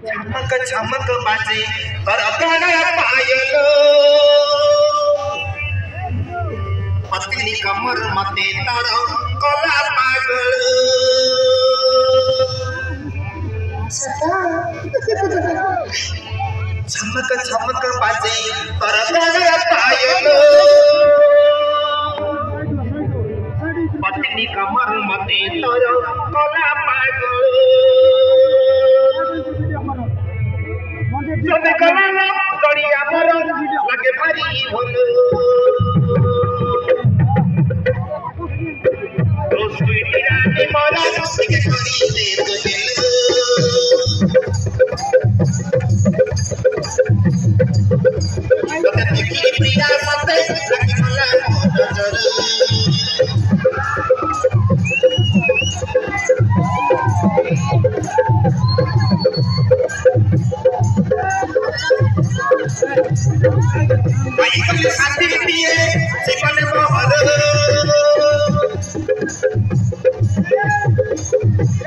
झमक झमक बाजे तर गणय पायल पत्नी कमर मते तर कला पागल झमक झमक बाजे तर गणय पायल पत्नी कमर मते तर कला पागल जब कला करिया मर लगे भारी भल तो स्वीटी रानी मरा के करी दे तो दिल तो देखी प्रिया सते लगी मला नजर भाई कल शादी पिए से बने मोहर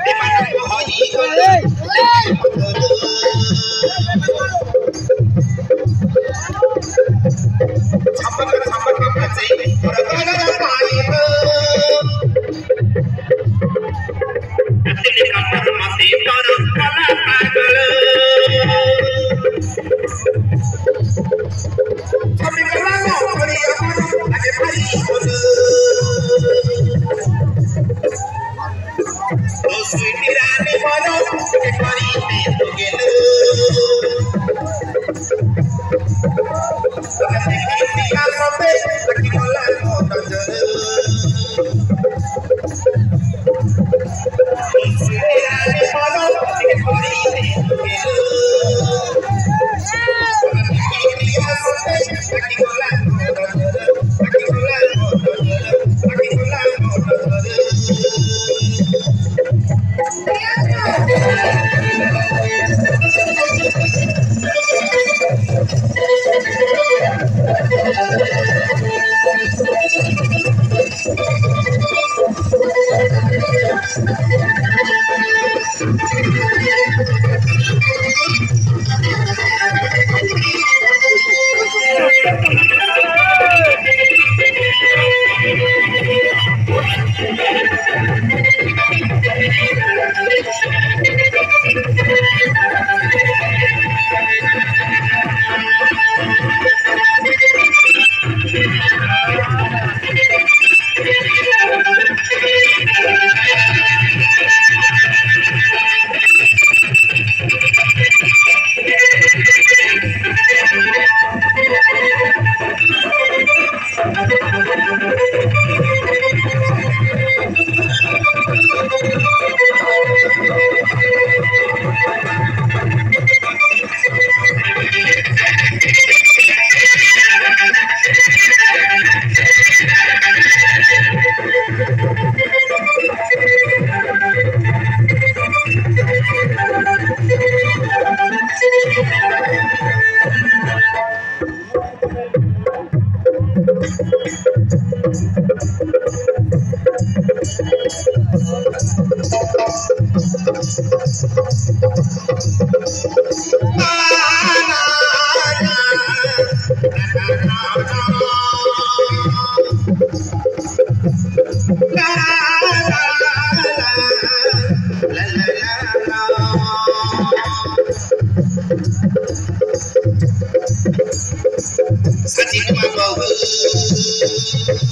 ए मन को होई गल झमक झमक बजे और गाना पाई दिल का मते कर कला पागल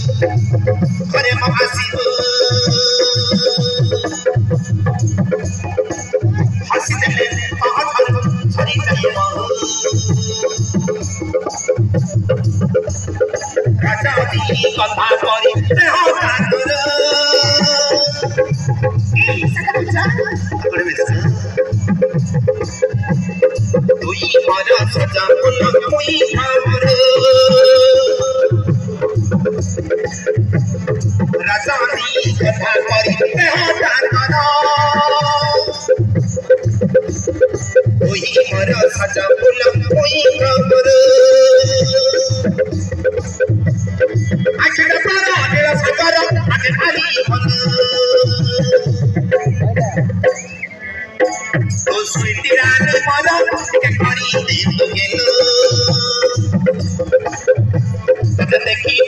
अरे महाशिव हसी देले पहाड़ छरी चले राजा दी कथा करी देह काकर ए सदा अगड़े में तुई मरा सजा बोल मुई खबर राजा दी कथा करी देह काकर तुई मरा सजा बोल मुई खबर आखिर पारा मेरा सकर आगे खाली बन स्वीटी रानी मोरा के करी दे तू गेलो देखी